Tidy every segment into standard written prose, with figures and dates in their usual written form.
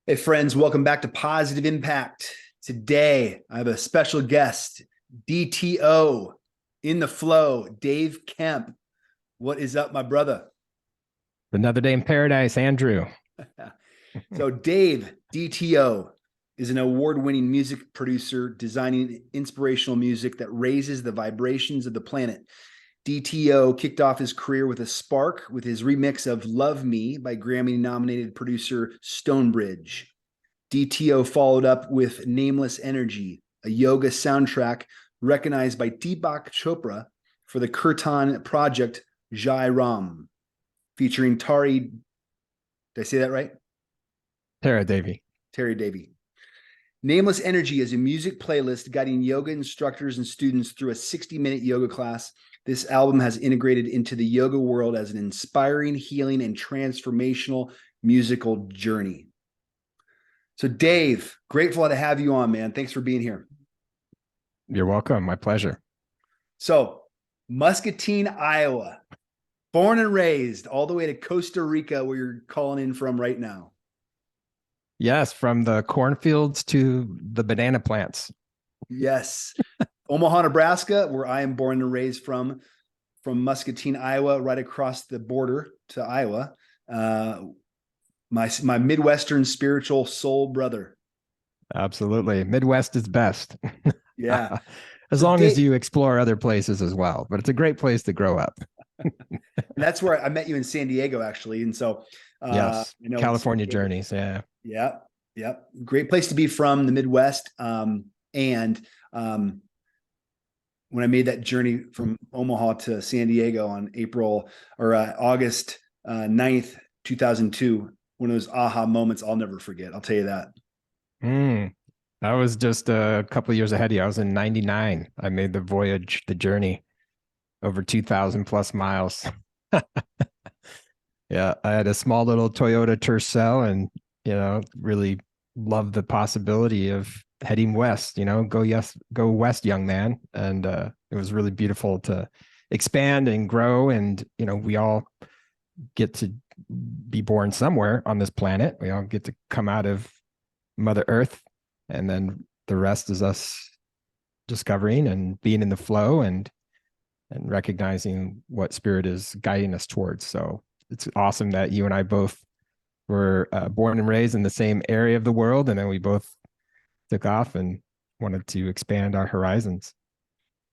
Hey, friends, welcome back to Positive Impact. Today, I have a special guest, DTO in the flow, Dave Kemp. What is up, my brother? Another day in paradise, Andrew. So, Dave, DTO, is an award-winning music producer designing inspirational music that raises the vibrations of the planet. DTO kicked off his career with a spark with his remix of Love Me by Grammy-nominated producer Stonebridge. DTO followed up with Nameless Energy, a yoga soundtrack recognized by Deepak Chopra for the Kirtan project Jai Ram, featuring Tari. Did I say that right? Tara Davy. Terry Davy. Nameless Energy is a music playlist guiding yoga instructors and students through a 60-minute yoga class. This album has integrated into the yoga world as an inspiring, healing, and transformational musical journey. So, Dave, grateful to have you on, man. Thanks for being here. You're welcome. My pleasure. So, Muscatine, Iowa, born and raised all the way to Costa Rica, where you're calling in from right now. Yes, from the cornfields to the banana plants. Yes. Omaha, Nebraska, where I am born and raised from Muscatine, Iowa, right across the border to Iowa. My Midwestern spiritual soul brother. Absolutely. Midwest is best. Yeah. As So long as Dave, you explore other places as well. But it's a great place to grow up. that's where I met you in San Diego, actually. And so, Yes. you know, San California Diego. journeys. Yeah. Yeah, yeah, great place to be from the Midwest. And when I made that journey from Omaha to San Diego on August 9th, 2002, one of those aha moments I'll never forget. I'll tell you that. Mm, I was just a couple of years ahead of you. I was in 99. I made the voyage, the journey over 2,000 plus miles. Yeah, I had a small little Toyota Tercel and, really loved the possibility of heading west, go west, young man. And it was really beautiful to expand and grow. And, we all get to be born somewhere on this planet. We all get to come out of Mother Earth. And then the rest is us discovering and being in the flow and recognizing what spirit is guiding us towards. So it's awesome that you and I both were born and raised in the same area of the world, and then we both took off and wanted to expand our horizons.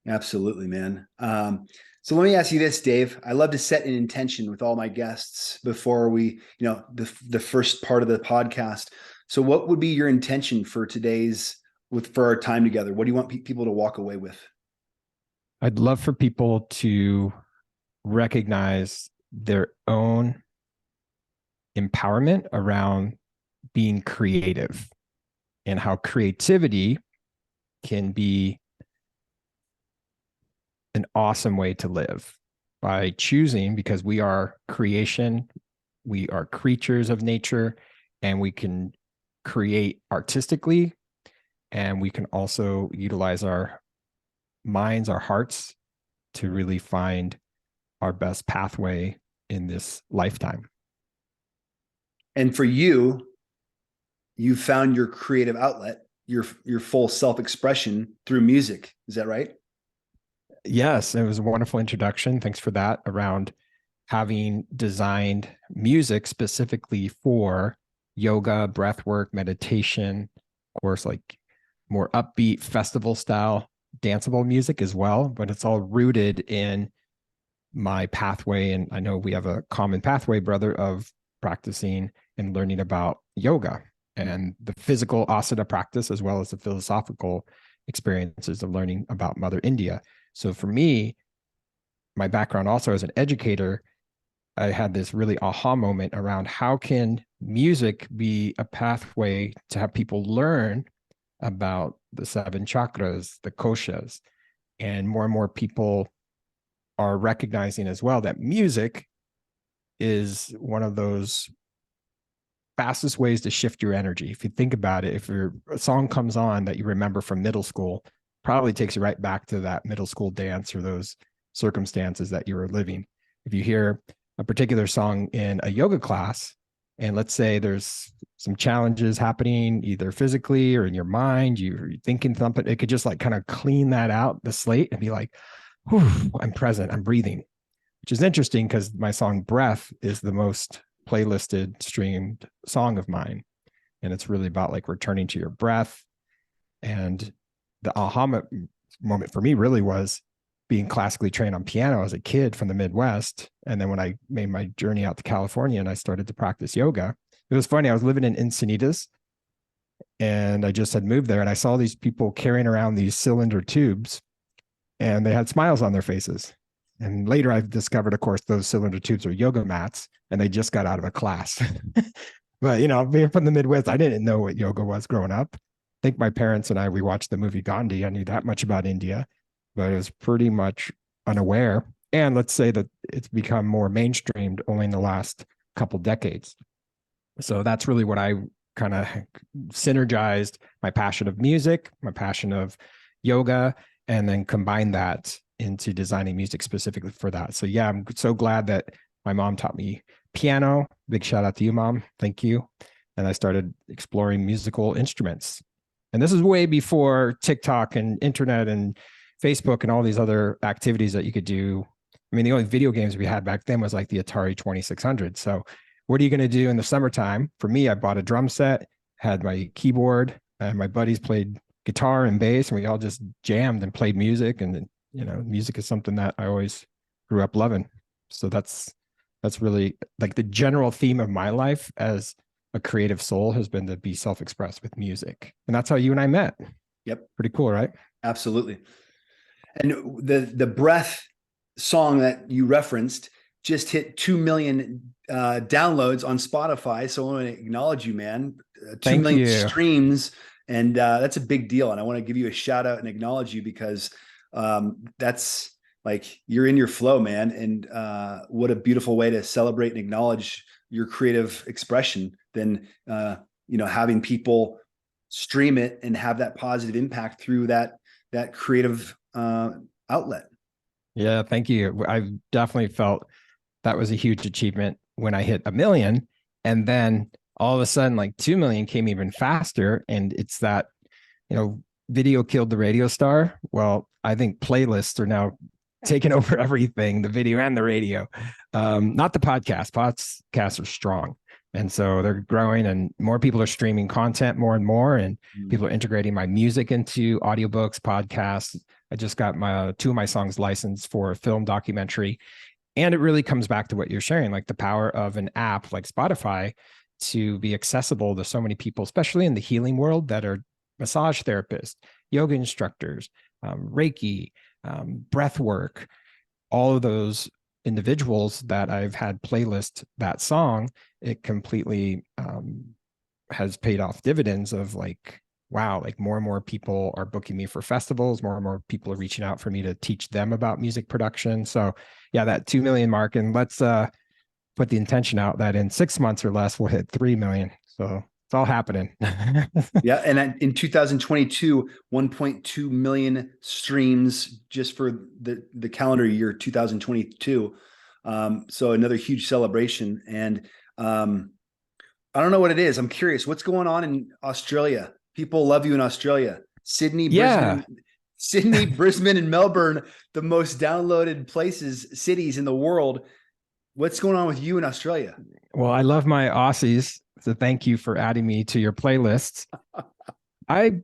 Absolutely, man. So let me ask you this, Dave. I love to set an intention with all my guests before the first part of the podcast. So what would be your intention for for our time together? What do you want people to walk away with? I'd love for people to recognize their own empowerment around being creative and how creativity can be an awesome way to live by choosing, because we are creation, we are creatures of nature, and we can create artistically, and we can also utilize our minds, our hearts, to really find our best pathway in this lifetime. And for you, you found your creative outlet, your full self-expression through music. Is that right? Yes, it was a wonderful introduction. Thanks for that. Around having designed music specifically for yoga, breath work, meditation, of course, like more upbeat festival style danceable music as well, but it's all rooted in my pathway. And I know we have a common pathway, brother, of practicing and learning about yoga and the physical asana practice, as well as the philosophical experiences of learning about Mother India. So for me, my background also as an educator, I had this really aha moment around how can music be a pathway to have people learn about the 7 chakras, the koshas, and more people are recognizing as well that music is one of those fastest ways to shift your energy. If you think about it, if a song comes on that you remember from middle school, probably takes you right back to that middle school dance or those circumstances that you were living. If you hear a particular song in a yoga class, and let's say there's some challenges happening either physically or in your mind, you're thinking something, it could just like kind of clean that out, the slate, and be like, whew, I'm present, I'm breathing, which is interesting because my song Breath is the most playlisted, streamed song of mine. And it's really about like returning to your breath. And the aha moment for me really was being classically trained on piano as a kid from the Midwest. And then when I made my journey out to California and I started to practice yoga, it was funny. I was living in Encinitas and I just had moved there, and I saw these people carrying around these cylinder tubes and they had smiles on their faces. And later I've discovered, of course, those cylinder tubes are yoga mats and they just got out of a class. But, you know, being from the Midwest, I didn't know what yoga was growing up. I think my parents and I, we watched the movie Gandhi. I knew that much about India, but I was pretty much unaware. And let's say that it's become more mainstreamed only in the last couple decades. So that's really what I kind of synergized my passion of music, my passion of yoga, and then combined that into designing music specifically for that. So yeah, I'm so glad that my mom taught me piano. Big shout out to you, Mom. Thank you. And I started exploring musical instruments. And this is way before TikTok and internet and Facebook and all these other activities that you could do. I mean, the only video games we had back then was like the Atari 2600. So what are you going to do in the summertime? For me, I bought a drum set, had my keyboard, and my buddies played guitar and bass, and we all just jammed and played music. And, you know, music is something that I always grew up loving. So that's really like the general theme of my life as a creative soul has been to be self-expressed with music. And that's how you and I met. Yep. Pretty cool, right? Absolutely. And the Breath song that you referenced just hit 2 million downloads on Spotify. So I want to acknowledge you, man. 2 million streams. And that's a big deal. And I want to give you a shout out and acknowledge you because that's like, you're in your flow, man. And what a beautiful way to celebrate and acknowledge your creative expression than, you know, having people stream it and have that positive impact through that creative outlet. Yeah, thank you. I've definitely felt that was a huge achievement when I hit 1 million. And then all of a sudden, like 2 million came even faster. And it's that, you know, video killed the radio star. Well, I think playlists are now taking over everything, the video and the radio. Not the podcast. Podcasts are strong. And so they're growing and more people are streaming content more and more. And people are integrating my music into audiobooks, podcasts. I just got 2 of my songs licensed for a film documentary. And it really comes back to what you're sharing, like the power of an app like Spotify to be accessible to so many people, especially in the healing world, that are massage therapists, yoga instructors, Reiki, breath work, all of those individuals that I've had playlist that song. It completely has paid off dividends of like, wow, like more and more people are booking me for festivals, more and more people are reaching out for me to teach them about music production. So yeah, that 2 million mark, and let's put the intention out that in 6 months or less, we'll hit 3 million. So it's all happening. Yeah. And in 2022, 1.2 million streams just for the calendar year 2022. So another huge celebration. And I don't know what it is. I'm curious, what's going on in Australia? People love you in Australia. Sydney, Brisbane, and Melbourne, the most downloaded cities in the world. What's going on with you in Australia? Well, I love my Aussies. So thank you for adding me to your playlists. I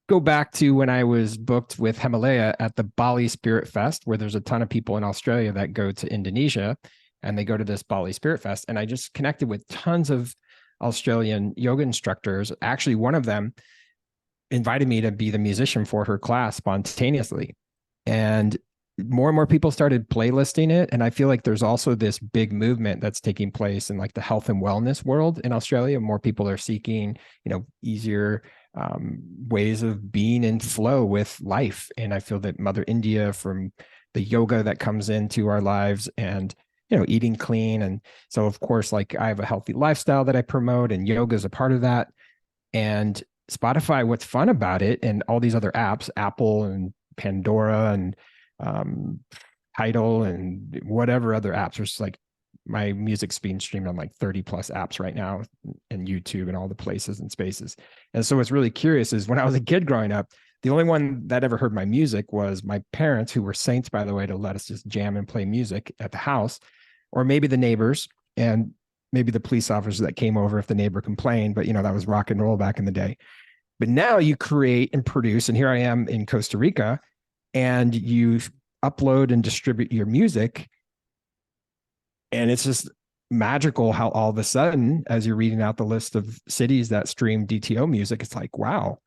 go back to when I was booked with Himalaya at the Bali Spirit Fest, where there's a ton of people in Australia that go to Indonesia and they go to this Bali Spirit Fest. And I just connected with tons of Australian yoga instructors. Actually, one of them invited me to be the musician for her class spontaneously. And more people started playlisting it. And I feel like there's also this big movement that's taking place in like the health and wellness world in Australia. More people are seeking, you know, easier ways of being in flow with life. And I feel that Mother India, from the yoga that comes into our lives and, you know, eating clean. And so of course, like I have a healthy lifestyle that I promote, and yoga is a part of that. And Spotify, what's fun about it, and all these other apps, Apple and Pandora and Tidal and whatever other apps, are just like my music's being streamed on like 30 plus apps right now, and YouTube and all the places and spaces. And so what's really curious is when I was a kid growing up, the only one that ever heard my music was my parents, who were saints, by the way, to let us just jam and play music at the house, or maybe the neighbors, and maybe the police officers that came over if the neighbor complained. But, that was rock and roll back in the day. But now you create and produce, and here I am in Costa Rica, and you upload and distribute your music. And it's just magical how all of a sudden, as you're reading out the list of cities that stream DTO music, it's like, wow.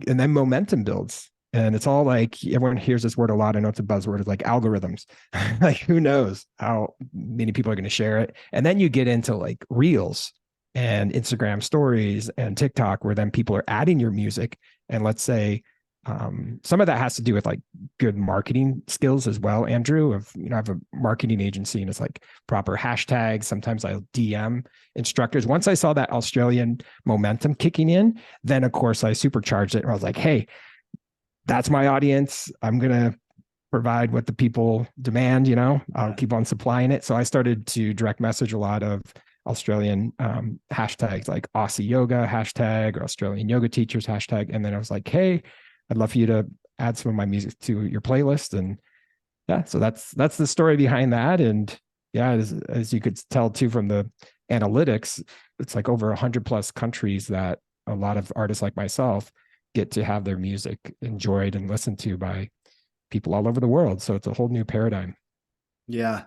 And then momentum builds. And it's all like, everyone hears this word a lot. I know it's a buzzword. It's like algorithms. Like, who knows how many people are going to share it. And then you get into like reels and Instagram stories and TikTok, where then people are adding your music. And let's say some of that has to do with like good marketing skills as well, Andrew. I have a marketing agency, and it's like proper hashtags. Sometimes I'll DM instructors. Once I saw that Australian momentum kicking in, then of course I supercharged it. And I was like, hey, that's my audience. I'm going to provide what the people demand, I'll keep on supplying it. So I started to direct message a lot of Australian hashtags, like Aussie yoga hashtag or Australian yoga teachers hashtag. And then I was like, hey, I'd love for you to add some of my music to your playlist. And yeah, so that's the story behind that. And yeah, as you could tell too from the analytics, it's like over 100 plus countries that a lot of artists like myself get to have their music enjoyed and listened to by people all over the world. So it's a whole new paradigm. Yeah,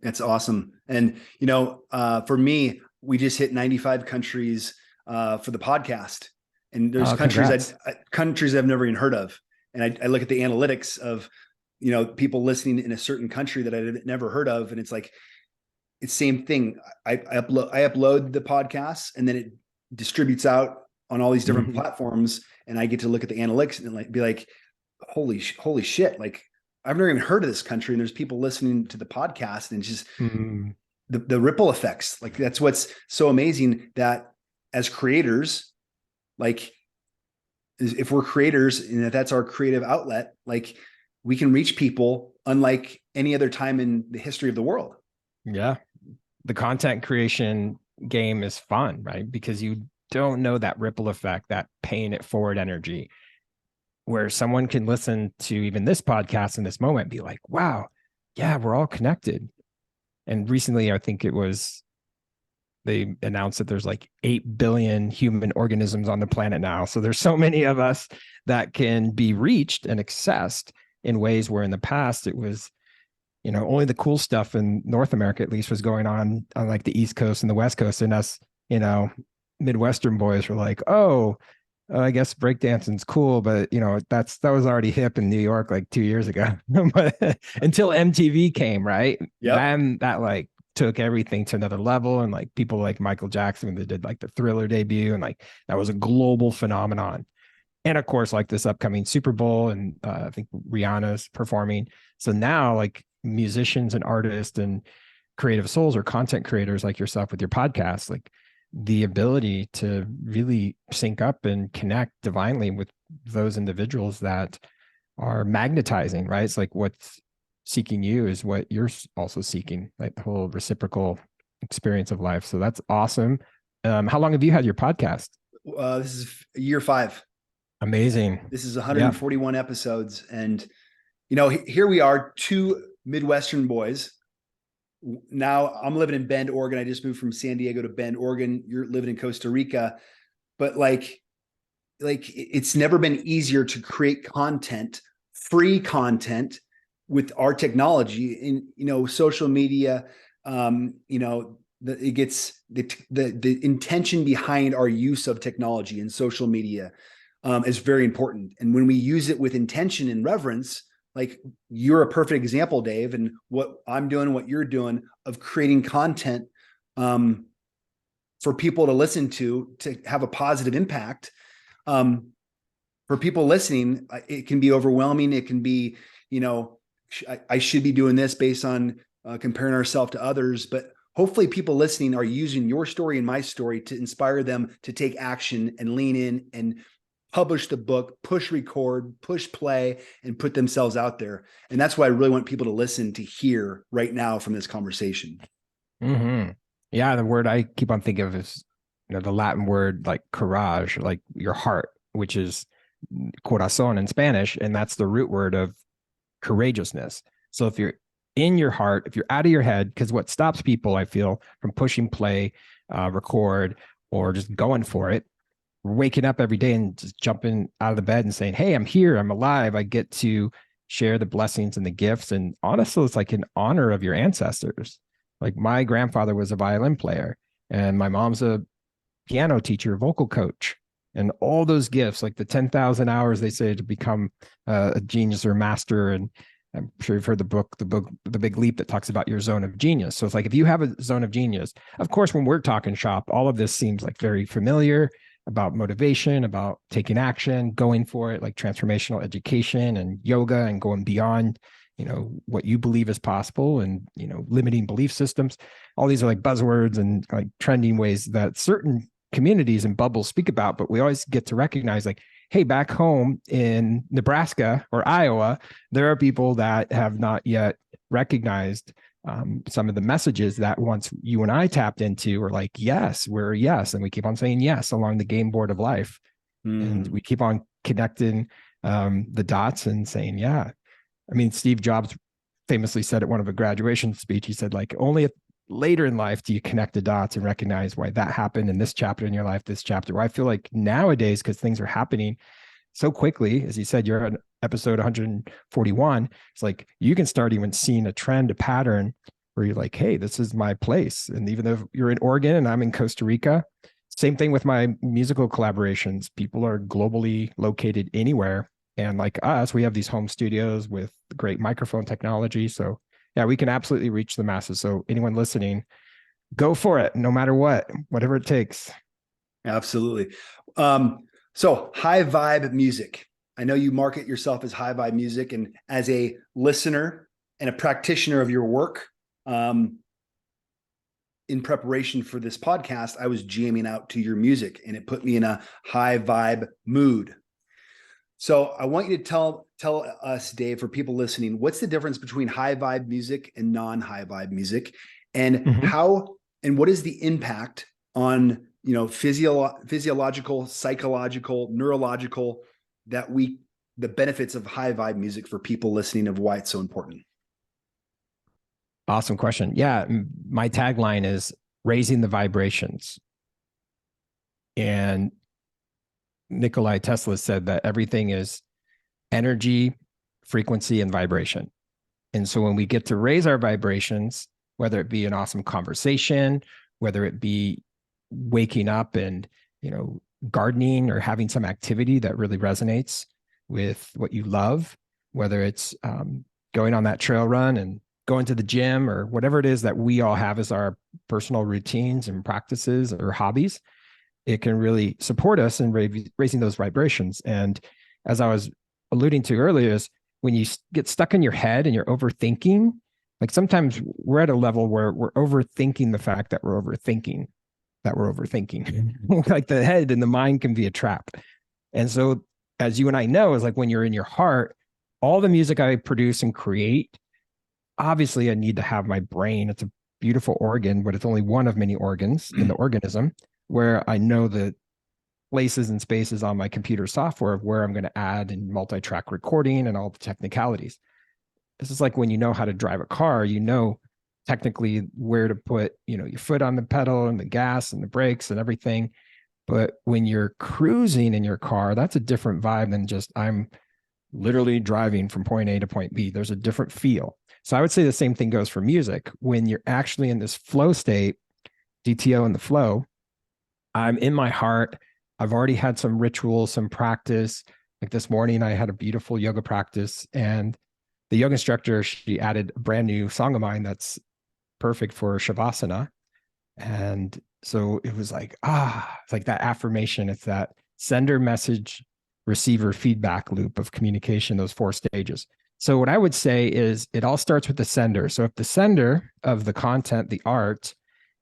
that's awesome. And, for me, we just hit 95 countries for the podcast. And there's countries I've never even heard of. And I look at the analytics of, people listening in a certain country that I've never heard of. And it's like, it's same thing. I upload the podcast, and then it distributes out on all these different platforms. And I get to look at the analytics and be like, holy shit. Like, I've never even heard of this country, and there's people listening to the podcast, and it's just the ripple effects. Like, that's what's so amazing, that as creators, like, if we're creators and if that's our creative outlet, like, we can reach people unlike any other time in the history of the world. Yeah. The content creation game is fun, right? Because you don't know that ripple effect, that paying it forward energy, where someone can listen to even this podcast in this moment, be like, wow, yeah, we're all connected. And recently, I think they announced that there's like 8 billion human organisms on the planet now. So there's so many of us that can be reached and accessed in ways where in the past it was, only the cool stuff in North America, at least, was going on like the East Coast and the West Coast. And us, Midwestern boys were like, oh, I guess breakdancing's cool, but that was already hip in New York like 2 years ago. But until MTV came, right? Yep. Then that like took everything to another level, and like people like Michael Jackson, when they did like the Thriller debut, and like that was a global phenomenon. And of course, like this upcoming Super Bowl, and I think Rihanna's performing. So now like musicians and artists and creative souls or content creators like yourself with your podcast, like the ability to really sync up and connect divinely with those individuals that are magnetizing, right? It's like what's seeking you is what you're also seeking, like the whole reciprocal experience of life. So that's awesome. How long have you had your podcast? This is year 5. Amazing. This is 141 episodes. And, here we are, 2 Midwestern boys. Now I'm living in Bend, Oregon. I just moved from San Diego to Bend, Oregon. You're living in Costa Rica, but like it's never been easier to create content, free content, with our technology in, social media. It gets the intention behind our use of technology and social media is very important. And when we use it with intention and reverence, like you're a perfect example, Dave, and what I'm doing, what you're doing, of creating content for people to listen to have a positive impact. For people listening, it can be overwhelming. It can be, I should be doing this based on comparing ourselves to others, but hopefully people listening are using your story and my story to inspire them to take action and lean in and publish the book, push record, push play, and put themselves out there. And that's what I really want people to listen to hear right now from this conversation. Hmm. Yeah, the word I keep on thinking of is, the Latin word like courage, like your heart, which is corazón in Spanish, and that's the root word of courageousness. So if you're in your heart, if you're out of your head, because what stops people, I feel, from pushing play, record, or just going for it, waking up every day and just jumping out of the bed and saying, "Hey, I'm here, I'm alive, I get to share the blessings and the gifts." And honestly, it's like in honor of your ancestors. Like my grandfather was a violin player, and my mom's a piano teacher, vocal coach, and all those gifts, like the 10,000 hours they say to become a genius or master. And I'm sure you've heard the book, The Big Leap, that talks about your zone of genius. So it's like, if you have a zone of genius, of course, when we're talking shop, all of this seems like very familiar, about motivation, about taking action, going for it, like transformational education and yoga and going beyond, what you believe is possible, and, limiting belief systems. All these are like buzzwords and like trending ways that certain communities and bubbles speak about, but we always get to recognize, like, hey, back home in Nebraska or Iowa, there are people that have not yet recognized some of the messages that once you and I tapped into are like, yes, we're yes. And we keep on saying yes along the game board of life. And we keep on connecting the dots and saying, yeah. I mean, Steve Jobs famously said at one of a graduation speech, he said, like, only later in life do you connect the dots and recognize why that happened in this chapter in your life, this chapter. Where I feel like nowadays, because things are happening so quickly, as you said, you're on episode 141. It's like you can start even seeing a trend, a pattern where you're like, hey, this is my place. And even though you're in Oregon and I'm in Costa Rica, same thing with my musical collaborations. People are globally located anywhere. And like us, we have these home studios with great microphone technology. So yeah, we can absolutely reach the masses. So anyone listening, go for it, no matter what, whatever it takes. Absolutely. So high vibe music. I know you market yourself as high vibe music, and as a listener and a practitioner of your work, in preparation for this podcast, I was jamming out to your music, and it put me in a high vibe mood. So I want you to tell us, Dave, for people listening, what's the difference between high vibe music and non-high vibe music, and how and what is the impact on physiological, psychological, neurological, the benefits of high vibe music for people listening, of why it's so important? Awesome question. Yeah, my tagline is raising the vibrations. And Nikolai Tesla said that everything is energy, frequency, and vibration. And so when we get to raise our vibrations, whether it be an awesome conversation, whether it be waking up and, gardening or having some activity that really resonates with what you love, whether it's going on that trail run and going to the gym, or whatever it is that we all have as our personal routines and practices or hobbies, it can really support us in raising those vibrations. And as I was alluding to earlier, is when you get stuck in your head and you're overthinking, like sometimes we're at a level where we're overthinking the fact that we're overthinking, like the head and the mind can be a trap. And so, as you and I know, is like when you're in your heart, all the music I produce and create, obviously I need to have my brain. It's a beautiful organ, but it's only one of many organs in the organism, where I know the places and spaces on my computer software of where I'm going to add and multi-track recording and all the technicalities. This is like when you know how to drive a car, technically where to put, your foot on the pedal and the gas and the brakes and everything. But when you're cruising in your car, that's a different vibe than just I'm literally driving from point A to point B. There's a different feel. So I would say the same thing goes for music. When you're actually in this flow state, DTO in the flow, I'm in my heart. I've already had some rituals, some practice. Like this morning, I had a beautiful yoga practice, and the yoga instructor, she added a brand new song of mine that's perfect for Shavasana. And so it was like, it's like that affirmation. It's that sender, message, receiver, feedback loop of communication, those 4 stages. So what I would say is it all starts with the sender. So if the sender of the content, the art,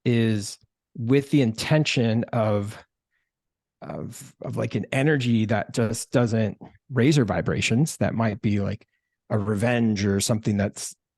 is with the intention of like an energy that just doesn't raise your vibrations, that might be like a revenge or something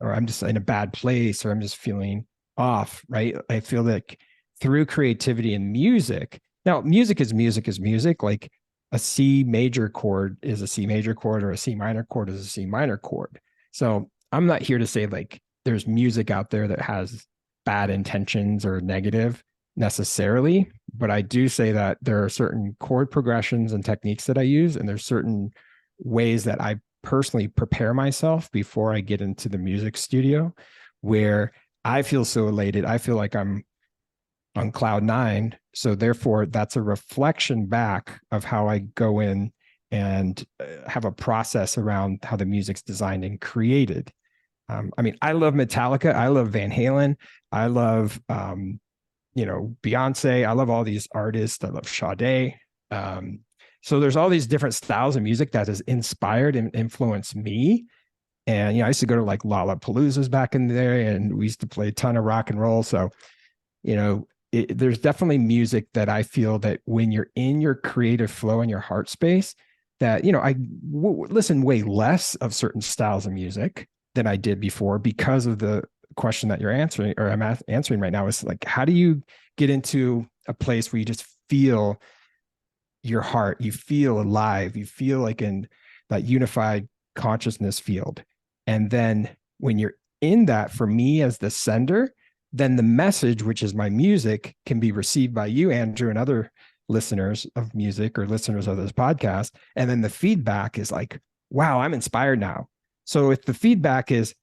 or I'm just in a bad place, or I'm just feeling off, right? I feel like through creativity and music, now music is music is music. Like a C major chord is a C major chord, or a C minor chord is a C minor chord. So I'm not here to say like there's music out there that has bad intentions or negative necessarily, but I do say that there are certain chord progressions and techniques that I use, and there's certain ways that I personally prepare myself before I get into the music studio where I feel so elated. I feel like I'm on cloud nine. So therefore, that's a reflection back of how I go in and have a process around how the music's designed and created. I mean, I love Metallica. I love Van Halen. I love, Beyonce. I love all these artists. I love Sade. So there's all these different styles of music that has inspired and influenced me. And, I used to go to like Lollapaloozas back in there, and we used to play a ton of rock and roll. So, there's definitely music that I feel that when you're in your creative flow and your heart space, that, listen way less of certain styles of music than I did before, because of the question that you're answering, or I'm answering right now, is like, how do you get into a place where you just feel your heart, you feel alive, you feel like in that unified consciousness field. And then when you're in that, for me as the sender, then the message, which is my music, can be received by you, Andrew, and other listeners of music or listeners of this podcast. And then the feedback is like, wow, I'm inspired now. So if the feedback is,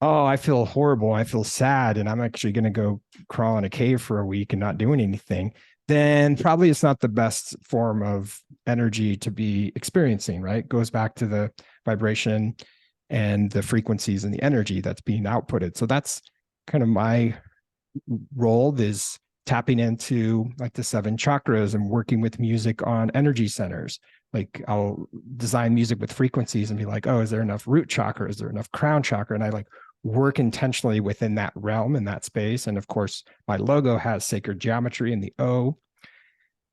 oh, I feel horrible, I feel sad, and I'm actually going to go crawl in a cave for a week and not doing anything, then probably it's not the best form of energy to be experiencing, right? It goes back to the vibration and the frequencies and the energy that's being outputted. So that's kind of my role, is tapping into like the 7 chakras and working with music on energy centers. Like I'll design music with frequencies and be like, oh, is there enough root chakra? Is there enough crown chakra? And I like work intentionally within that realm, in that space. And of course, my logo has sacred geometry in the O.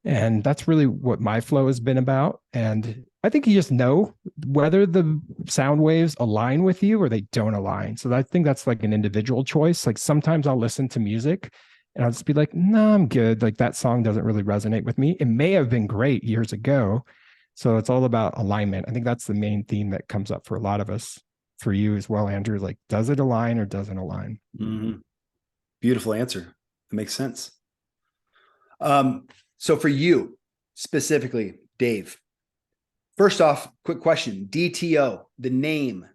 And that's really what my flow has been about. And I think you just know whether the sound waves align with you or they don't align. So I think that's like an individual choice. Like sometimes I'll listen to music and I'll just be like, no, I'm good. Like that song doesn't really resonate with me. It may have been great years ago. So it's all about alignment. I think that's the main theme that comes up for a lot of us, for you as well, Andrew. Like, does it align or doesn't align? Mm-hmm. Beautiful answer. That makes sense. So for you specifically, Dave, first off, quick question, DTO, the name,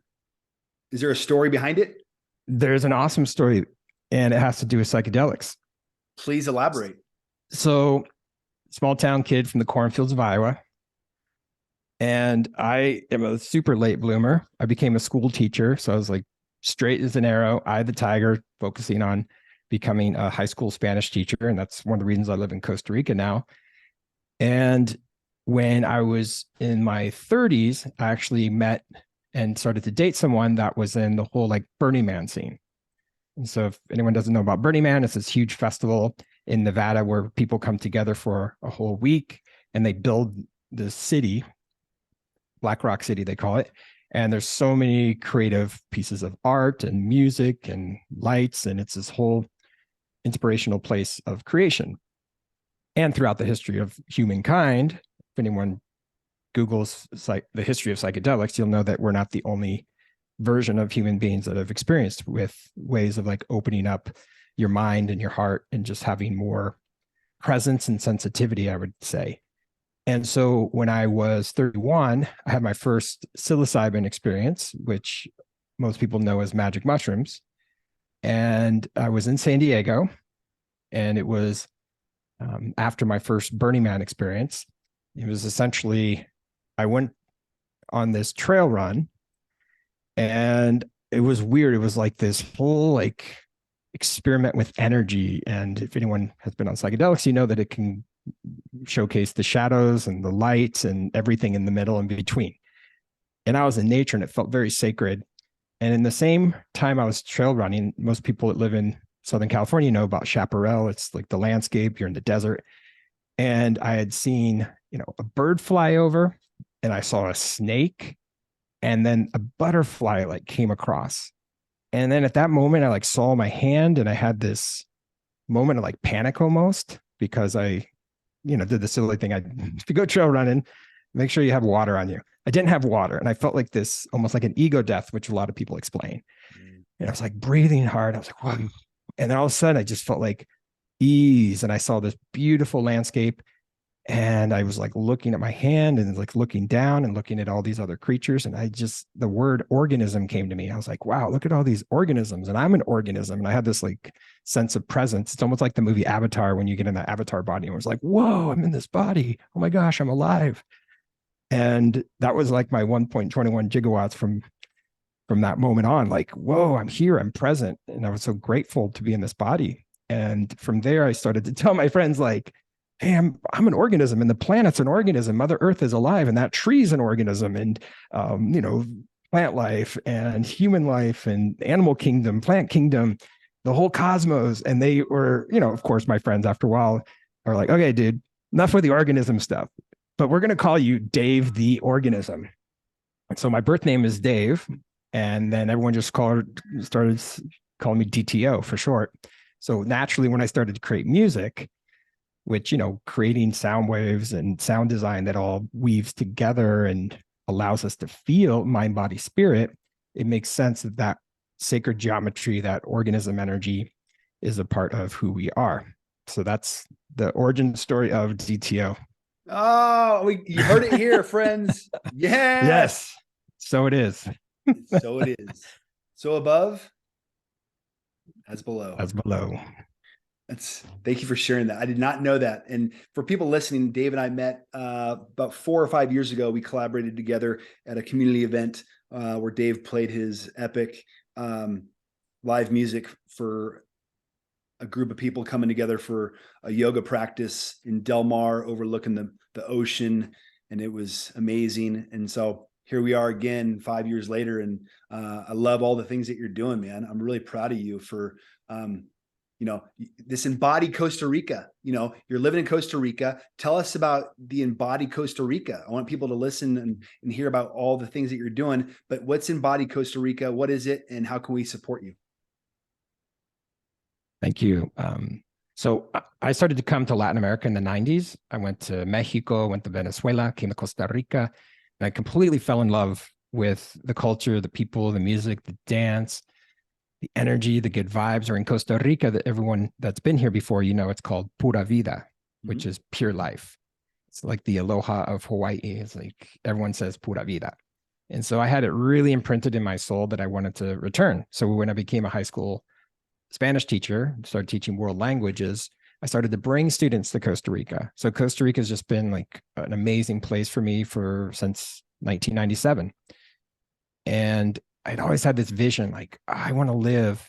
is there a story behind it? There's an awesome story, and it has to do with psychedelics. Please elaborate. So, small town kid from the cornfields of Iowa. And I am a super late bloomer. I became a school teacher. So I was like straight as an arrow, eye of the tiger, focusing on becoming a high school Spanish teacher. And that's one of the reasons I live in Costa Rica now. And when I was in my 30s, I actually met and started to date someone that was in the whole like Burning Man scene. And so if anyone doesn't know about Burning Man, it's this huge festival in Nevada where people come together for a whole week and they build the city, Black Rock City, they call it. And there's so many creative pieces of art and music and lights. And it's this whole inspirational place of creation. And throughout the history of humankind, if anyone Googles the history of psychedelics, you'll know that we're not the only version of human beings that have experienced with ways of like opening up your mind and your heart and just having more presence and sensitivity, I would say. And so when I was 31, I had my first psilocybin experience, which most people know as magic mushrooms. And I was in San Diego, and it was after my first Burning Man experience. It was essentially, I went on this trail run, and it was weird. It was like this whole like experiment with energy. And if anyone has been on psychedelics, you know that it can showcase the shadows and the lights and everything in the middle and between. And I was in nature, and it felt very sacred. And in the same time I was trail running, most people that live in Southern California know about chaparral. It's like the landscape, you're in the desert. And I had seen, a bird fly over, and I saw a snake, and then a butterfly like came across. And then at that moment, I like saw my hand and I had this moment of like panic almost because I, did the silly thing. If you go trail running, make sure you have water on you. I didn't have water. And I felt like this almost like an ego death, which a lot of people explain. And I was like breathing hard. I was like, whoa. And then all of a sudden I just felt like ease. And I saw this beautiful landscape. And I was like looking at my hand and like looking down and looking at all these other creatures. And the word organism came to me. I was like, wow, look at all these organisms. And I'm an organism. And I had this like sense of presence. It's almost like the movie Avatar when you get in that Avatar body and it was like, whoa, I'm in this body. Oh my gosh, I'm alive. And that was like my 1.21 gigawatts from that moment on, like, whoa, I'm here, I'm present. And I was so grateful to be in this body. And from there, I started to tell my friends like, hey, I'm an organism and the planet's an organism. Mother Earth is alive and that tree's an organism. And, plant life and human life and animal kingdom, plant kingdom, the whole cosmos. And they were, of course, my friends after a while are like, okay, dude, enough with the organism stuff, but we're going to call you Dave the Organism. And so my birth name is Dave. And then everyone just started calling me DTO for short. So naturally, when I started to create music, which, creating sound waves and sound design that all weaves together and allows us to feel mind, body, spirit, it makes sense that sacred geometry, that organism energy is a part of who we are. So that's the origin story of DTO. Oh, you heard it here, friends. Yes. So it is. So it is. So above as below. As below. Thank you for sharing that. I did not know that. And for people listening, Dave and I met about 4 or 5 years ago. We collaborated together at a community event where Dave played his epic live music for a group of people coming together for a yoga practice in Del Mar overlooking the ocean. And it was amazing. And so here we are again 5 years later. And I love all the things that you're doing, man. I'm really proud of you for this embodied Costa Rica. You're living in Costa Rica. Tell us about the embodied Costa Rica. I want people to listen and hear about all the things that you're doing, but what's embodied Costa Rica? What is it? And how can we support you? Thank you. So I started to come to Latin America in the 90s. I went to Mexico, went to Venezuela, came to Costa Rica, and I completely fell in love with the culture, the people, the music, the dance, the energy, the good vibes. Or in Costa Rica, that everyone that's been here before, it's called pura vida, which is pure life. It's like the aloha of Hawaii. It's like everyone says pura vida. And so I had it really imprinted in my soul that I wanted to return. So when I became a high school Spanish teacher, started teaching world languages, I started to bring students to Costa Rica. So Costa Rica has just been like an amazing place for me since 1997. And I'd always had this vision, like, I want to live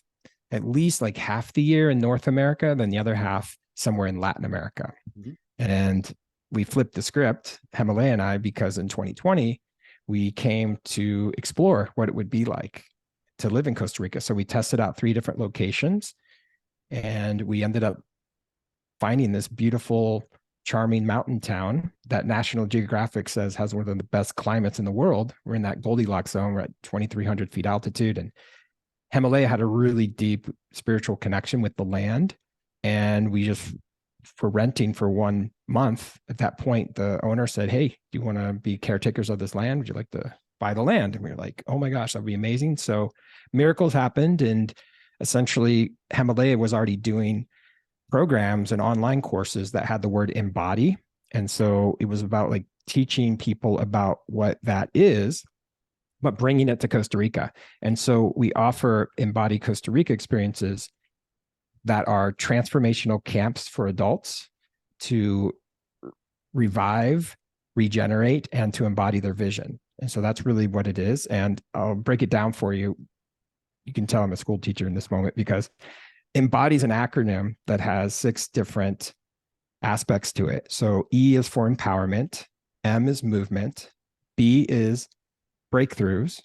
at least like half the year in North America, then the other half somewhere in Latin America. Mm-hmm. And we flipped the script, Himalaya and I, because in 2020, we came to explore what it would be like to live in Costa Rica. So we tested out 3 different locations and we ended up finding this beautiful, charming mountain town that National Geographic says has one of the best climates in the world. We're in that Goldilocks zone. We're at 2,300 feet altitude, and Himalaya had a really deep spiritual connection with the land. And we just, for renting for 1 month, at that point, the owner said, hey, do you want to be caretakers of this land? Would you like to buy the land? And we were like, oh my gosh, that'd be amazing. So miracles happened. And essentially Himalaya was already doing programs and online courses that had the word embody. And so it was about like teaching people about what that is, but bringing it to Costa Rica. And so we offer embodied Costa Rica experiences that are transformational camps for adults to revive, regenerate, and to embody their vision. And so that's really what it is. And I'll break it down for you. You can tell I'm a school teacher in this moment, because embody is an acronym that has 6 different aspects to it. So E is for empowerment, M is movement, B is breakthroughs,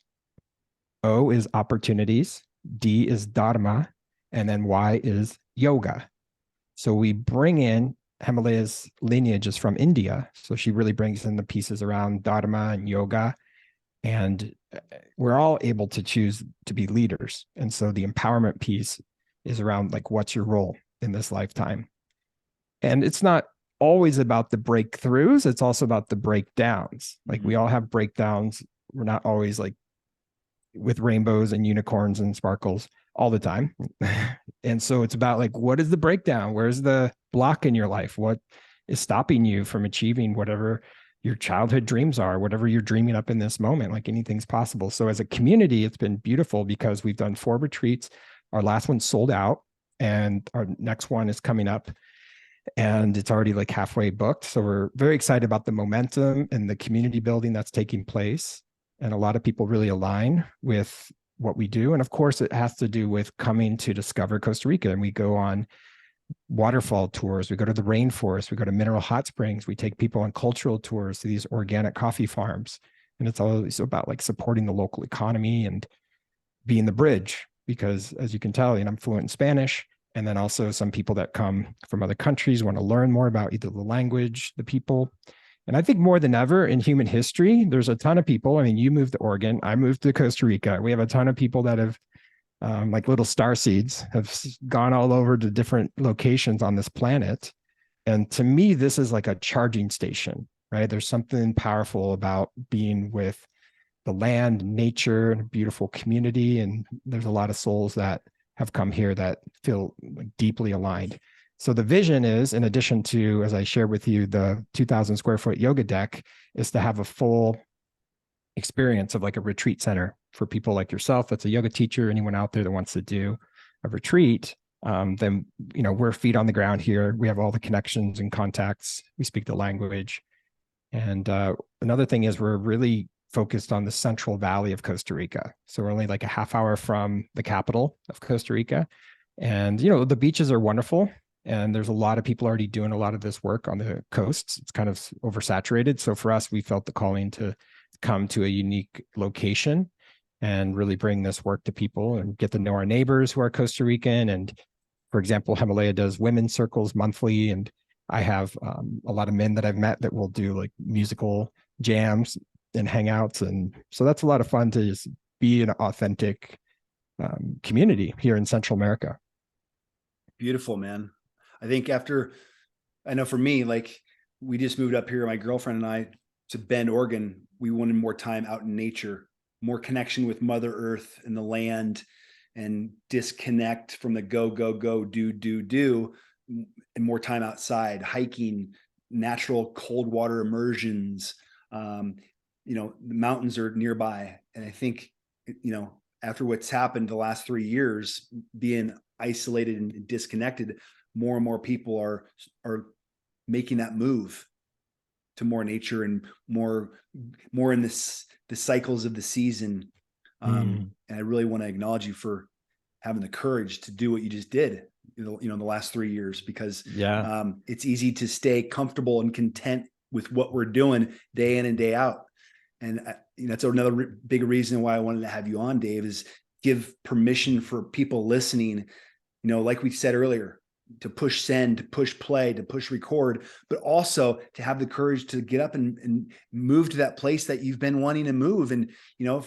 O is opportunities, D is dharma, and then Y is yoga. So we bring in Himalaya's lineage is from India. So she really brings in the pieces around dharma and yoga. And we're all able to choose to be leaders. And so the empowerment piece is around like, what's your role in this lifetime? And it's not always about the breakthroughs, it's also about the breakdowns. Like we all have breakdowns. We're not always like with rainbows and unicorns and sparkles all the time. And so it's about like, what is the breakdown? Where's the block in your life? What is stopping you from achieving whatever your childhood dreams are, whatever you're dreaming up in this moment? Like anything's possible. So as a community, it's been beautiful because we've done 4 retreats. Our last one sold out, and our next one is coming up, and it's already like halfway booked. So we're very excited about the momentum and the community building that's taking place. And a lot of people really align with what we do. And of course, it has to do with coming to discover Costa Rica. And we go on waterfall tours, we go to the rainforest, we go to mineral hot springs, we take people on cultural tours to these organic coffee farms. And it's always about like supporting the local economy and being the bridge, because as you can tell, I'm fluent in Spanish. And then also some people that come from other countries want to learn more about either the language, the people. And I think more than ever in human history, there's a ton of people. I mean, you moved to Oregon, I moved to Costa Rica. We have a ton of people that have like little star seeds have gone all over to different locations on this planet. And to me, this is like a charging station, right? There's something powerful about being with the land, nature, and a beautiful community. And there's a lot of souls that have come here that feel like deeply aligned. So the vision is, in addition to, as I shared with you, the 2,000 square foot yoga deck, is to have a full experience of like a retreat center for people like yourself that's a yoga teacher, anyone out there that wants to do a retreat. Then we're feet on the ground here, we have all the connections and contacts, we speak the language. And another thing is we're really focused on the central valley of Costa Rica, so we're only like a half hour from the capital of Costa Rica. And the beaches are wonderful, and there's a lot of people already doing a lot of this work on the coasts. It's kind of oversaturated, so for us, we felt the calling to come to a unique location and really bring this work to people and get to know our neighbors who are Costa Rican. And for example, Himalaya does women's circles monthly, and I have a lot of men that I've met that will do like musical jams and hangouts. And so that's a lot of fun to just be an authentic community here in Central America. Beautiful, man. I know for me, like we just moved up here, my girlfriend and I, to Bend, Oregon. We wanted more time out in nature, more connection with Mother Earth and the land, and disconnect from the go, do, and more time outside, hiking, natural cold water immersions. The mountains are nearby. And I think, after what's happened the last 3 years, being isolated and disconnected, more and more people are making that move to more nature and more in the cycles of the season. And I really want to acknowledge you for having the courage to do what you just did, in the last 3 years, because it's easy to stay comfortable and content with what we're doing day in and day out. And that's another big reason why I wanted to have you on, Dave, is give permission for people listening, like we said earlier, to push send, to push play, to push record, but also to have the courage to get up and move to that place that you've been wanting to move. And,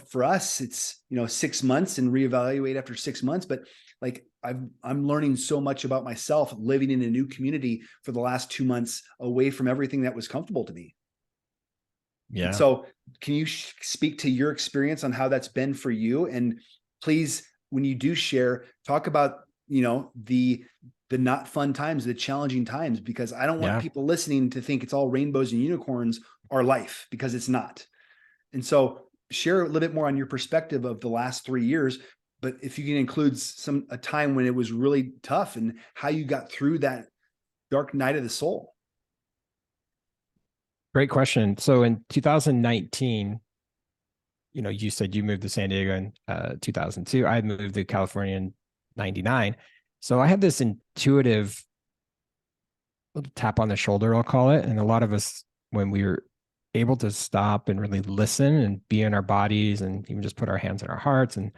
for us, it's, 6 months and reevaluate after 6 months. But like, I'm learning so much about myself living in a new community for the last 2 months away from everything that was comfortable to me. Yeah. And so can you speak to your experience on how that's been for you? And please, when you do share, talk about, the not fun times, the challenging times, because I don't want people listening to think it's all rainbows and unicorns, our life, because it's not. And so share a little bit more on your perspective of the last 3 years, but if you can include a time when it was really tough and how you got through that dark night of the soul. Great question. So in 2019, you said you moved to San Diego in 2002. I had moved to California in 99. So I had this intuitive little tap on the shoulder, I'll call it. And a lot of us, when we were able to stop and really listen and be in our bodies and even just put our hands in our hearts and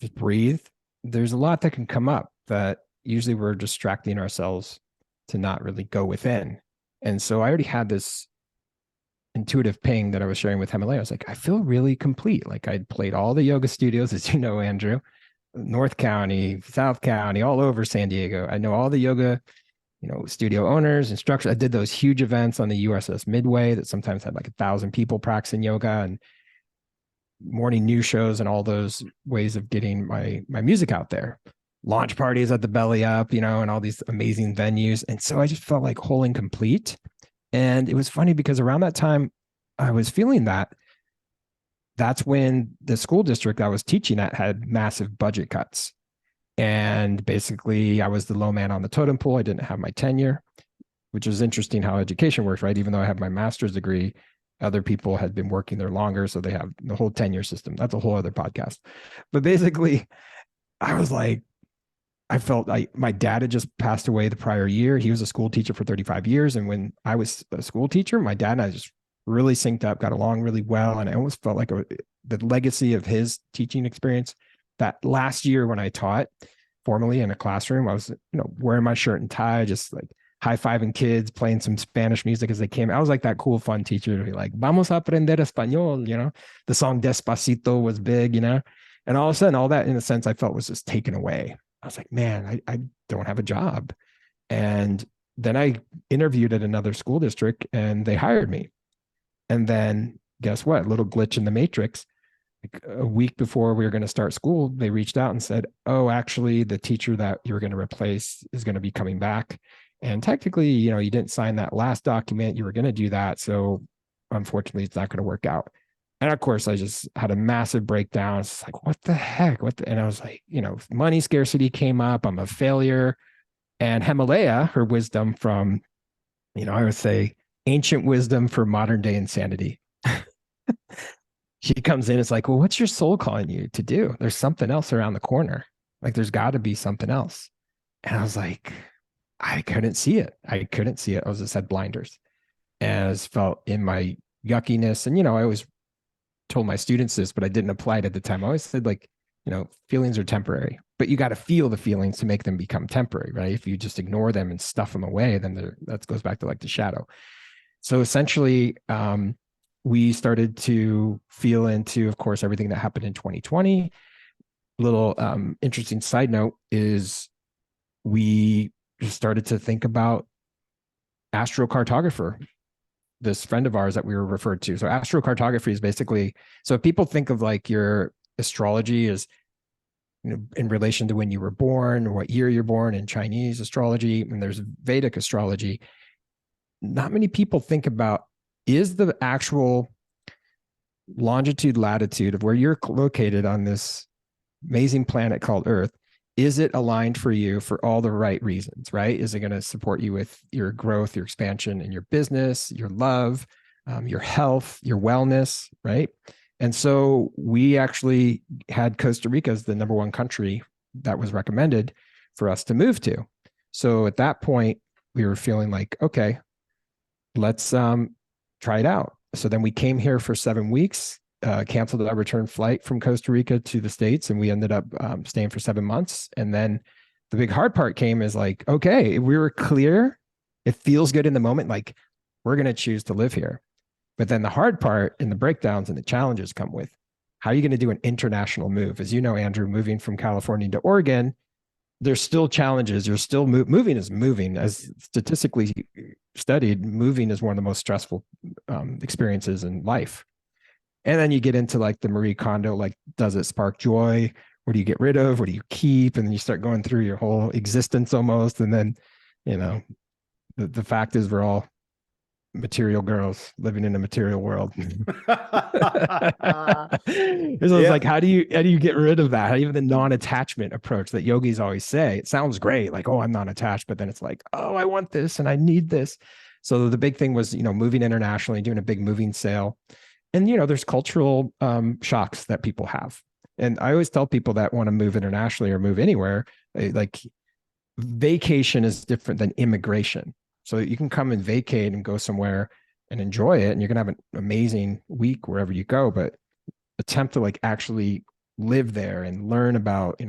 just breathe, there's a lot that can come up that usually we're distracting ourselves to not really go within. And so I already had this intuitive ping that I was sharing with Himalaya. I was like, I feel really complete. Like I'd played all the yoga studios, as you know, Andrew, North County, South County, all over San Diego. I know all the yoga, studio owners, instructors. I did those huge events on the USS Midway that sometimes had like 1,000 people practicing yoga, and morning news shows and all those ways of getting my music out there. Launch parties at the Belly Up, and all these amazing venues. And so I just felt like whole and complete. And it was funny because around that time, I was feeling that. That's when the school district I was teaching at had massive budget cuts. And basically, I was the low man on the totem pole. I didn't have my tenure, which is interesting how education works, right? Even though I have my master's degree, other people had been working there longer. So they have the whole tenure system. That's a whole other podcast. But basically, I was like, I felt like my dad had just passed away the prior year. He was a school teacher for 35 years. And when I was a school teacher, my dad and I just really synced up, got along really well. And I almost felt like the legacy of his teaching experience. That last year when I taught formally in a classroom, I was, wearing my shirt and tie, just like high-fiving kids, playing some Spanish music as they came. I was like that cool, fun teacher to be like, vamos a aprender español, the song Despacito was big, and all of a sudden, all that in a sense I felt was just taken away. I was like, man, I don't have a job. And then I interviewed at another school district and they hired me. And then guess what? Little glitch in the matrix. Like a week before we were going to start school, they reached out and said, oh, actually, the teacher that you were going to replace is going to be coming back. And technically, you didn't sign that last document. You were going to do that. So unfortunately, it's not going to work out. And of course, I just had a massive breakdown. It's like, what the heck? And I was like, money scarcity came up. I'm a failure. And Himalaya, her wisdom from, I would say ancient wisdom for modern day insanity. She comes in, it's like, well, what's your soul calling you to do? There's something else around the corner. Like there's got to be something else. And I was like, I couldn't see it. I was just had blinders. And I just felt in my yuckiness. And, I always told my students this, but I didn't apply it at the time. I always said feelings are temporary, but you got to feel the feelings to make them become temporary, right? If you just ignore them and stuff them away, then that goes back to like the shadow. So essentially, we started to feel into, of course, everything that happened in 2020. Little interesting side note is we started to think about astrocartographer, this friend of ours that we were referred to. So astrocartography is basically, so if people think of like your astrology as, in relation to when you were born or what year you're born in Chinese astrology, and there's Vedic astrology, not many people think about, is the actual longitude, latitude of where you're located on this amazing planet called Earth, is it aligned for you for all the right reasons, right? Is it going to support you with your growth, your expansion in your business, your love, your health, your wellness, right? And so we actually had Costa Rica as the number one country that was recommended for us to move to. So at that point, we were feeling like, okay, let's try it out. So then we came here for 7 weeks, canceled our return flight from Costa Rica to the States, and we ended up staying for 7 months. And then the big hard part came is like, okay, we were clear. It feels good in the moment. Like we're going to choose to live here. But then the hard part and the breakdowns and the challenges come with, how are you going to do an international move? As you know, Andrew, moving from California to Oregon, there's still challenges. You're still moving is moving. As statistically studied, moving is one of the most stressful experiences in life. And then you get into like the Marie Kondo, like, does it spark joy? What do you get rid of? What do you keep? And then you start going through your whole existence almost. And then, the fact is we're all material girls living in a material world. It's like, how do you get rid of that? How do you have the non-attachment approach that yogis always say? It sounds great, like, oh, I'm not attached, but then it's like, oh, I want this and I need this. So the big thing was, moving internationally, doing a big moving sale. And, there's cultural shocks that people have. And I always tell people that want to move internationally or move anywhere, like vacation is different than immigration. So you can come and vacate and go somewhere and enjoy it, and you're going to have an amazing week wherever you go, but attempt to like actually live there and learn about,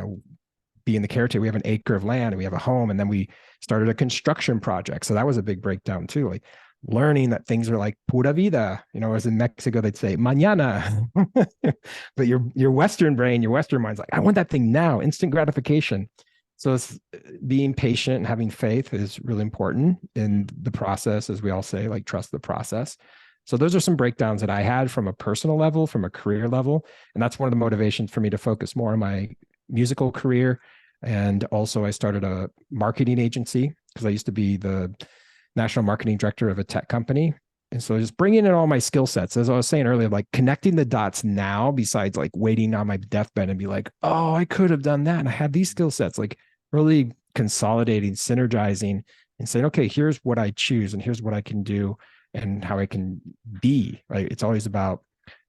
be in the caretaker. We have an acre of land and we have a home, and then we started a construction project. So that was a big breakdown too. Like, learning that things are like pura vida, as in Mexico, they'd say mañana. But your Western brain, your Western mind's like, I want that thing now, instant gratification. So it's being patient and having faith is really important in the process, as we all say, like trust the process. So those are some breakdowns that I had from a personal level, from a career level. And that's one of the motivations for me to focus more on my musical career. And also I started a marketing agency because I used to be the national marketing director of a tech company. And so just bringing in all my skill sets, as I was saying earlier, like connecting the dots now, besides like waiting on my deathbed and be like, oh, I could have done that. And I had these skill sets, like really consolidating, synergizing, and saying, okay, here's what I choose and here's what I can do and how I can be. Right. It's always about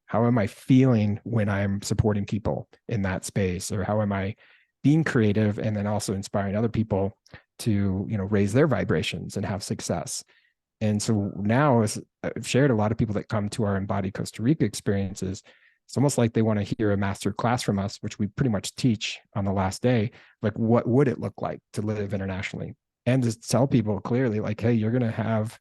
how am I feeling when I'm supporting people in that space, or how am I being creative and then also inspiring other people to, raise their vibrations and have success. And so now, as I've shared, a lot of people that come to our Embodied Costa Rica experiences, it's almost like they want to hear a master class from us, which we pretty much teach on the last day. Like, what would it look like to live internationally? And to tell people clearly, like, hey, you're going to have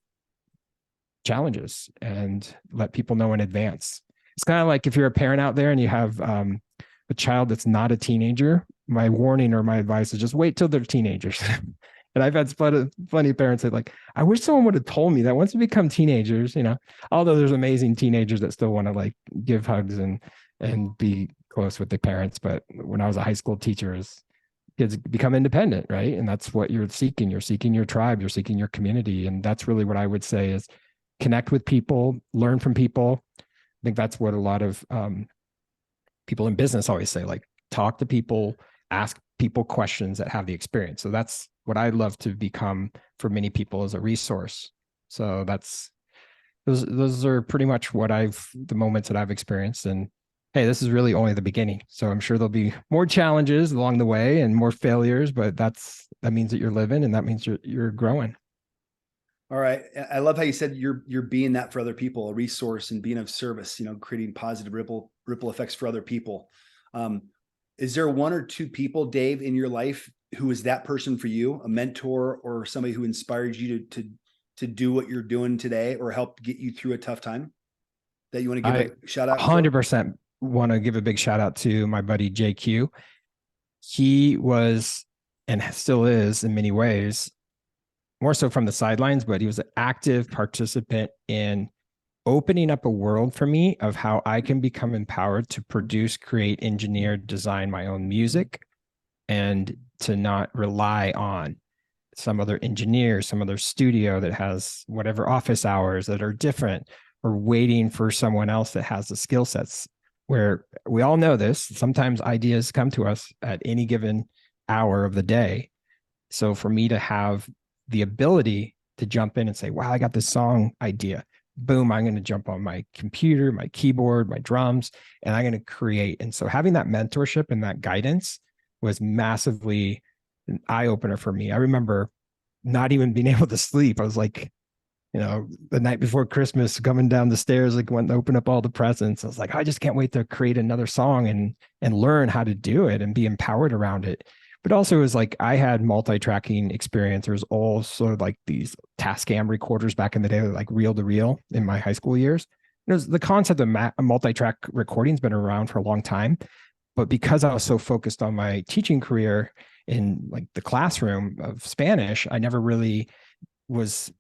challenges, and let people know in advance. It's kind of like if you're a parent out there and you have a child that's not a teenager, my warning or my advice is just wait till they're teenagers. And I've had plenty of parents say, like, I wish someone would have told me that once we become teenagers, although there's amazing teenagers that still want to like give hugs and be close with their parents. But when I was a high school teacher, kids become independent, right? And that's what you're seeking. You're seeking your tribe, you're seeking your community. And that's really what I would say is connect with people, learn from people. I think that's what a lot of people in business always say, like, talk to people, ask people questions that have the experience. So that's what I'd love to become for many people as a resource. So those are pretty much the moments that I've experienced. And hey, this is really only the beginning. So I'm sure there'll be more challenges along the way and more failures, but that means that you're living, and that means you're growing. All right. I love how you said you're being that for other people, a resource and being of service, creating positive ripple effects for other people. Is there one or two people, Dave, in your life who is that person for you, a mentor or somebody who inspired you to do what you're doing today or helped get you through a tough time that you want to give a shout out? 100% want to give a big shout out to my buddy JQ. He was, and still is in many ways, more so from the sidelines, but he was an active participant in opening up a world for me of how I can become empowered to produce, create, engineer, design my own music, and to not rely on some other engineer, some other studio that has whatever office hours that are different, or waiting for someone else that has the skill sets. Where we all know this, sometimes ideas come to us at any given hour of the day. So for me to have the ability to jump in and say, wow, I got this song idea. Boom, I'm going to jump on my computer, my keyboard, my drums, and I'm going to create. And so having that mentorship and that guidance was massively an eye opener for me. I remember not even being able to sleep. I was like, the night before Christmas, coming down the stairs, like went to open up all the presents. I was like, I just can't wait to create another song and learn how to do it and be empowered around it. But also it was like I had multi-tracking experience. There's also like these Tascam recorders back in the day, like reel to reel in my high school years. It was the concept of multi-track recording has been around for a long time. But because I was so focused on my teaching career in like the classroom of Spanish, I never really was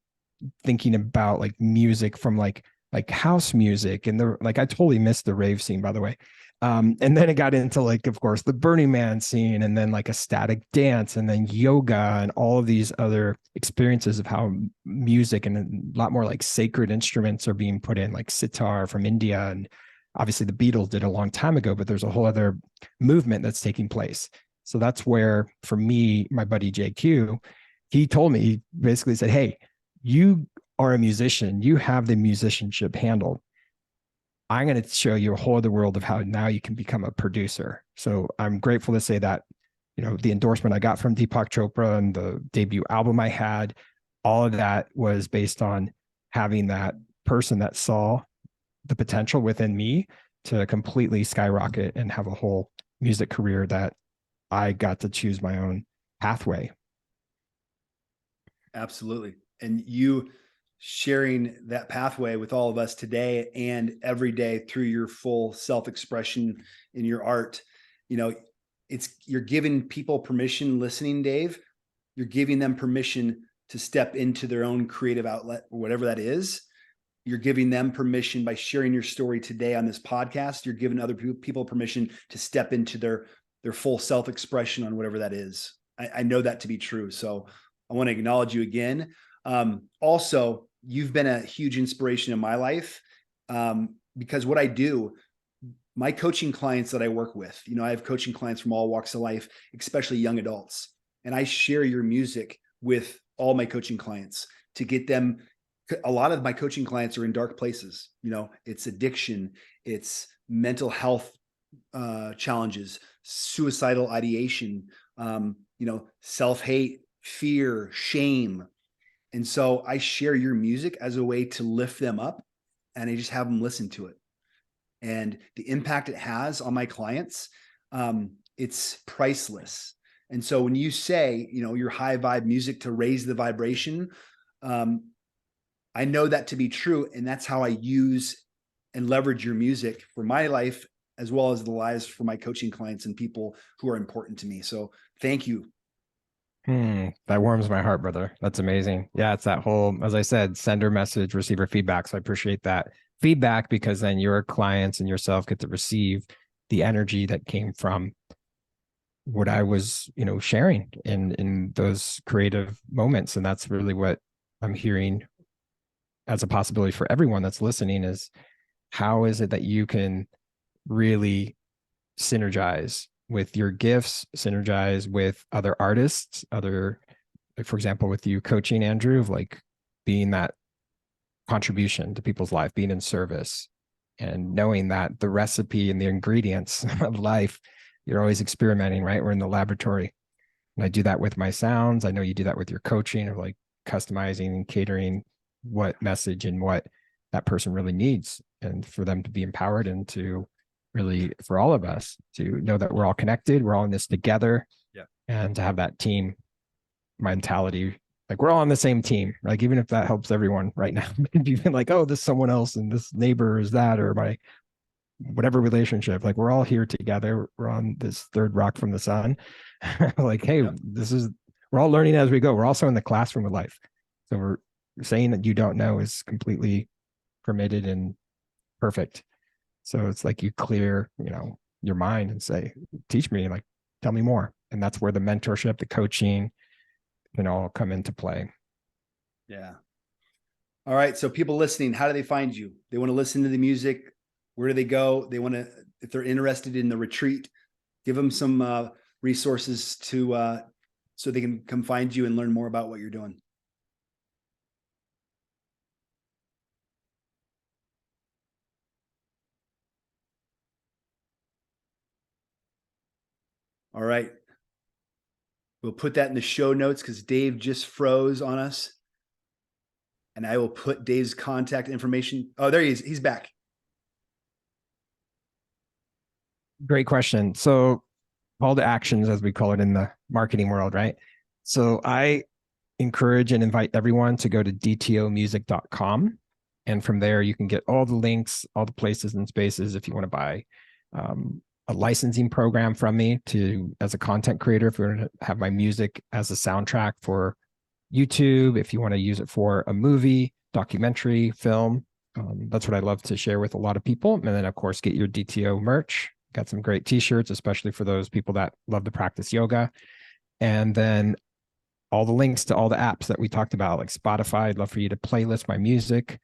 thinking about like music from like house music and I totally missed the rave scene, by the way. And then it got into like, of course, the Burning Man scene, and then like ecstatic dance, and then yoga, and all of these other experiences of how music and a lot more like sacred instruments are being put in, like sitar from India. And obviously the Beatles did a long time ago, but there's a whole other movement that's taking place. So that's where, for me, my buddy JQ, he told me, he basically said, hey, you are a musician, you have the musicianship handled. I'm going to show you a whole other world of how now you can become a producer. So I'm grateful to say that, the endorsement I got from Deepak Chopra and the debut album I had, all of that was based on having that person that saw the potential within me to completely skyrocket and have a whole music career that I got to choose my own pathway. Absolutely. And you sharing that pathway with all of us today and every day through your full self-expression in your art. You know, you're giving people permission listening, Dave. You're giving them permission to step into their own creative outlet, or whatever that is. You're giving them permission by sharing your story today on this podcast. You're giving other people permission to step into their full self-expression on whatever that is. I know that to be true. So I want to acknowledge you again. Also, you've been a huge inspiration in my life, because what I do, my coaching clients that I work with, you know, I have coaching clients from all walks of life, especially young adults. And I share your music with all my coaching clients to get them. A lot of my coaching clients are in dark places. You know, it's addiction, it's mental health challenges, suicidal ideation, you know, self-hate, fear, shame. And so I share your music as a way to lift them up, and I just have them listen to it. And the impact it has on my clients, it's priceless. And so when you say, you know, your high vibe music to raise the vibration, I know that to be true. And that's how I use and leverage your music for my life, as well as the lives for my coaching clients and people who are important to me. So thank you. That warms my heart, brother. That's amazing. Yeah, it's that whole, as I said, sender message, receiver feedback. So I appreciate that feedback, because then your clients and yourself get to receive the energy that came from what I was, you know, sharing in those creative moments. And that's really what I'm hearing as a possibility for everyone that's listening, is how is it that you can really synergize with your gifts, synergize with other artists, like for example, with you coaching, Andrew, of like being that contribution to people's life, being in service, and knowing that the recipe and the ingredients of life, you're always experimenting, right? We're in the laboratory. And I do that with my sounds. I know you do that with your coaching, of like customizing and catering what message and what that person really needs, and for them to be empowered, and to really, for all of us to know that we're all connected, we're all in this together. Yeah. And to have that team mentality, like we're all on the same team, like even if that helps everyone right now, even like, oh, this someone else and this neighbor is that, or my whatever relationship, like we're all here together, we're on this third rock from the sun. Like, hey, we're all learning as we go. We're also in the classroom of life. So we're saying that you don't know is completely permitted and perfect. So it's like you clear, you know, your mind and say, teach me, like, tell me more. And that's where the mentorship, the coaching can all come into play. Yeah. All right. So people listening, how do they find you? They want to listen to the music. Where do they go? They want to, if they're interested in the retreat, give them some resources to, so they can come find you and learn more about what you're doing. All right. We'll put that in the show notes, because Dave just froze on us. And I will put Dave's contact information. Oh, there he is. He's back. Great question. So call to actions, as we call it in the marketing world, right? So I encourage and invite everyone to go to dtomusic.com. And from there, you can get all the links, all the places and spaces if you want to buy a licensing program from me as a content creator, if you want to have my music as a soundtrack for YouTube, if you want to use it for a movie, documentary, film. That's what I love to share with a lot of people. And then, of course, get your DTO merch. Got some great t-shirts, especially for those people that love to practice yoga. And then all the links to all the apps that we talked about, like Spotify. I'd love for you to playlist my music,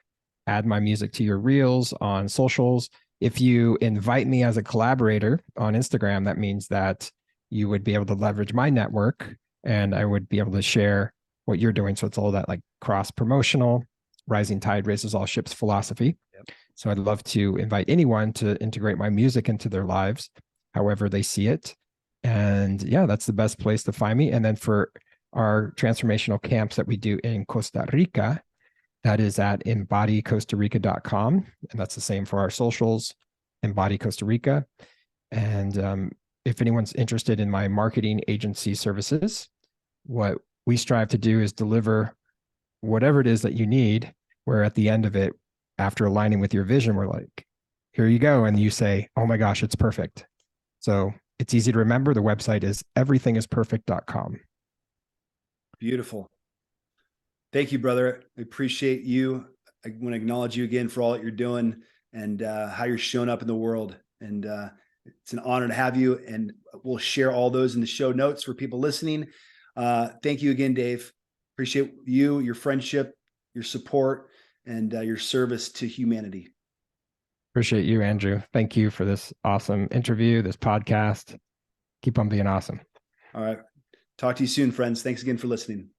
add my music to your reels on socials. If you invite me as a collaborator on Instagram, that means that you would be able to leverage my network, and I would be able to share what you're doing. So it's all that like cross promotional, rising tide raises all ships philosophy. Yep. So I'd love to invite anyone to integrate my music into their lives, however they see it. And yeah, that's the best place to find me. And then for our transformational camps that we do in Costa Rica, that is at embodycostarica.com. And that's the same for our socials, Embody Costa Rica. And if anyone's interested in my marketing agency services, what we strive to do is deliver whatever it is that you need where at the end of it, after aligning with your vision, we're like, here you go. And you say, oh my gosh, it's perfect. So it's easy to remember. The website is everythingisperfect.com. Beautiful. Thank you, brother. I appreciate you. I want to acknowledge you again for all that you're doing and how you're showing up in the world. And it's an honor to have you. And we'll share all those in the show notes for people listening. Thank you again, Dave. Appreciate you, your friendship, your support, and your service to humanity. Appreciate you, Andrew. Thank you for this awesome interview, this podcast. Keep on being awesome. All right. Talk to you soon, friends. Thanks again for listening.